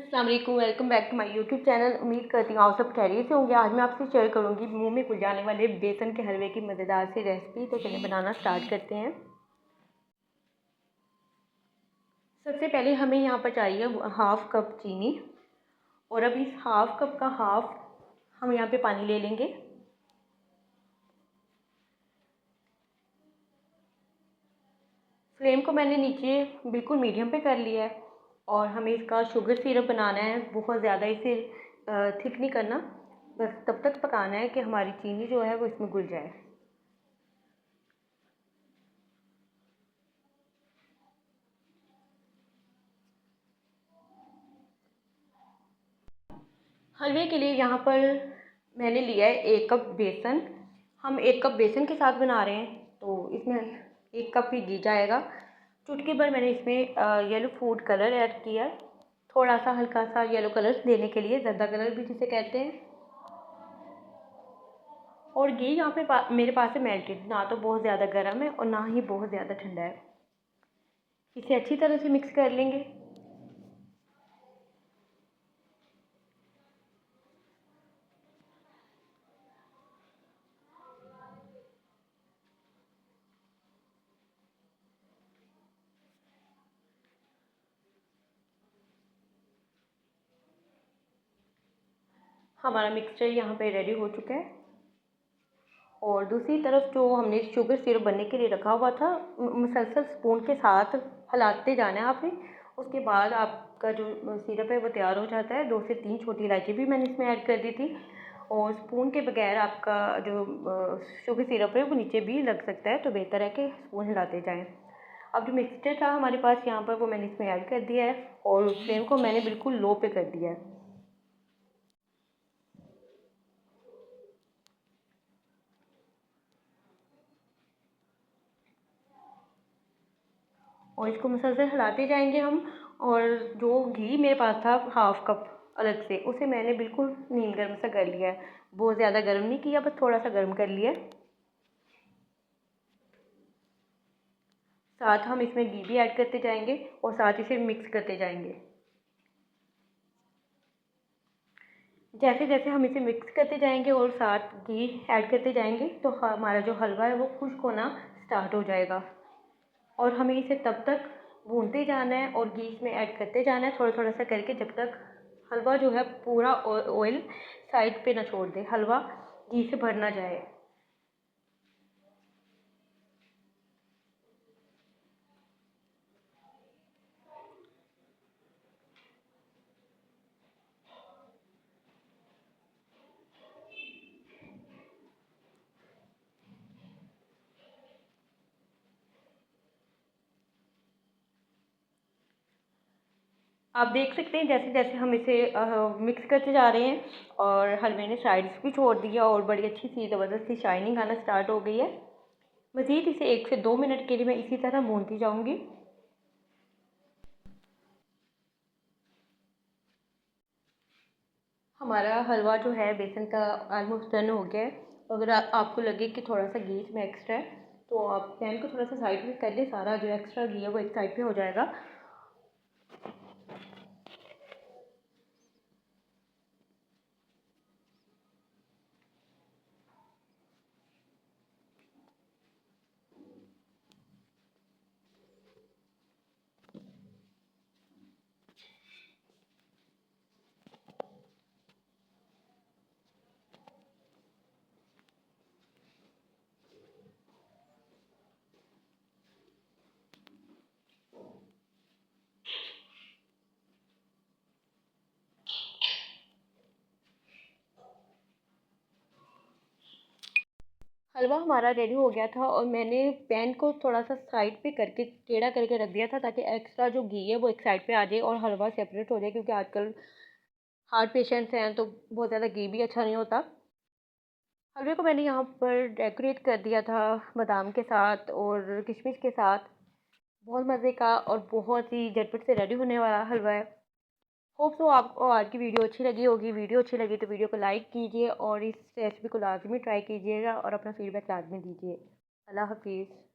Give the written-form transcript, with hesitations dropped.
अस्सलाम वालेकुम, welcome back to my YouTube channel. उम्मीद करती हूँ आप सब खैरियत से होंगे। आज मैं आपसे शेयर करूँगी मुंह में घुल जाने वाले बेसन के हलवे की मज़ेदार सी रेसिपी। तो चलिए बनाना स्टार्ट करते हैं। सबसे पहले हमें यहाँ पर चाहिए हाफ़ कप चीनी, और अब इस हाफ़ कप का हाफ़ हम यहाँ पे पानी ले लेंगे। फ्लेम को मैंने नीचे बिल्कुल मीडियम पे कर लिया है, और हमें इसका शुगर सिरप बनाना है। बहुत ज़्यादा इसे थिक नहीं करना, बस तब तक पकाना है कि हमारी चीनी जो है वो इसमें घुल जाए। हलवे के लिए यहाँ पर मैंने लिया है 1 कप बेसन। हम 1 कप बेसन के साथ बना रहे हैं, तो इसमें 1 कप ही घी जाएगा। चुटकी भर मैंने इसमें येलो फूड कलर ऐड किया है, थोड़ा सा हल्का सा येलो कलर देने के लिए, ज़र्दा कलर भी जिसे कहते हैं। और घी यहाँ पे मेरे पास है मेल्टेड, ना तो बहुत ज़्यादा गर्म है और ना ही बहुत ज़्यादा ठंडा है। इसे अच्छी तरह से मिक्स कर लेंगे। हमारा मिक्सचर यहाँ पे रेडी हो चुका है। और दूसरी तरफ जो हमने शुगर सिरप बनने के लिए रखा हुआ था, मुसलसल स्पून के साथ हिलाते जाना है आपने। उसके बाद आपका जो सिरप है वो तैयार हो जाता है। 2 से 3 छोटी इलायची भी मैंने इसमें ऐड कर दी थी। और स्पून के बगैर आपका जो शुगर सिरप है वो नीचे भी लग सकता है, तो बेहतर है कि स्पून हिलाते जाएँ। अब जो मिक्सचर था हमारे पास यहाँ पर, वो मैंने इसमें ऐड कर दिया है, और फ्लेम को मैंने बिल्कुल लो पे कर दिया है। और इसको मुसलसल हिलाते जाएंगे हम। और जो घी मेरे पास था हाफ़ कप अलग से, उसे मैंने बिल्कुल नीम गर्म सा कर लिया है। बहुत ज़्यादा गर्म नहीं किया, बस थोड़ा सा गर्म कर लिया। साथ हम इसमें घी भी ऐड करते जाएंगे और साथ इसे मिक्स करते जाएंगे। जैसे जैसे हम इसे मिक्स करते जाएंगे और साथ घी ऐड करते जाएंगे, तो हमारा जो हलवा है वो खुश्क होना स्टार्ट हो जाएगा। और हमें इसे तब तक भूनते जाना है और घी इसमें ऐड करते जाना है, थोड़ा थोड़ा सा करके, जब तक हलवा जो है पूरा ऑयल साइड पे ना छोड़ दे, हलवा घी से भर ना जाए। आप देख सकते हैं जैसे जैसे हम इसे मिक्स करते जा रहे हैं, और हलवे ने साइड्स भी छोड़ दिया और बड़ी अच्छी सी ज़बरदस्त सी शाइनिंग आना स्टार्ट हो गई है। मज़ीद इसे 1 से 2 मिनट के लिए मैं इसी तरह भूनती जाऊंगी। हमारा हलवा जो है बेसन का ऑलमोस्ट डन हो गया है। अगर आपको लगे कि थोड़ा सा घी इसमें एक्स्ट्रा है, तो आप पैन को थोड़ा सा साइड में कर ले, सारा जो एक्स्ट्रा घी है वो एक साइड पे हो जाएगा। हलवा हमारा रेडी हो गया था, और मैंने पैन को थोड़ा सा साइड पे करके टेढ़ा करके रख दिया था, ताकि एक्स्ट्रा जो घी है वो एक साइड पे आ जाए और हलवा सेपरेट हो जाए, क्योंकि आजकल हार्ट पेशेंट्स हैं तो बहुत ज़्यादा घी भी अच्छा नहीं होता। हलवे को मैंने यहाँ पर डेकोरेट कर दिया था बादाम के साथ और किशमिश के साथ। बहुत मज़े का और बहुत ही झटपट से रेडी होने वाला हलवा है। होप सो आपको आज की वीडियो अच्छी लगी होगी। वीडियो अच्छी लगी तो वीडियो को लाइक कीजिए, और इस रेसिपी को लाजमी ट्राई कीजिएगा, और अपना फीडबैक लाजमी दीजिए। अल्लाह हाफिज़।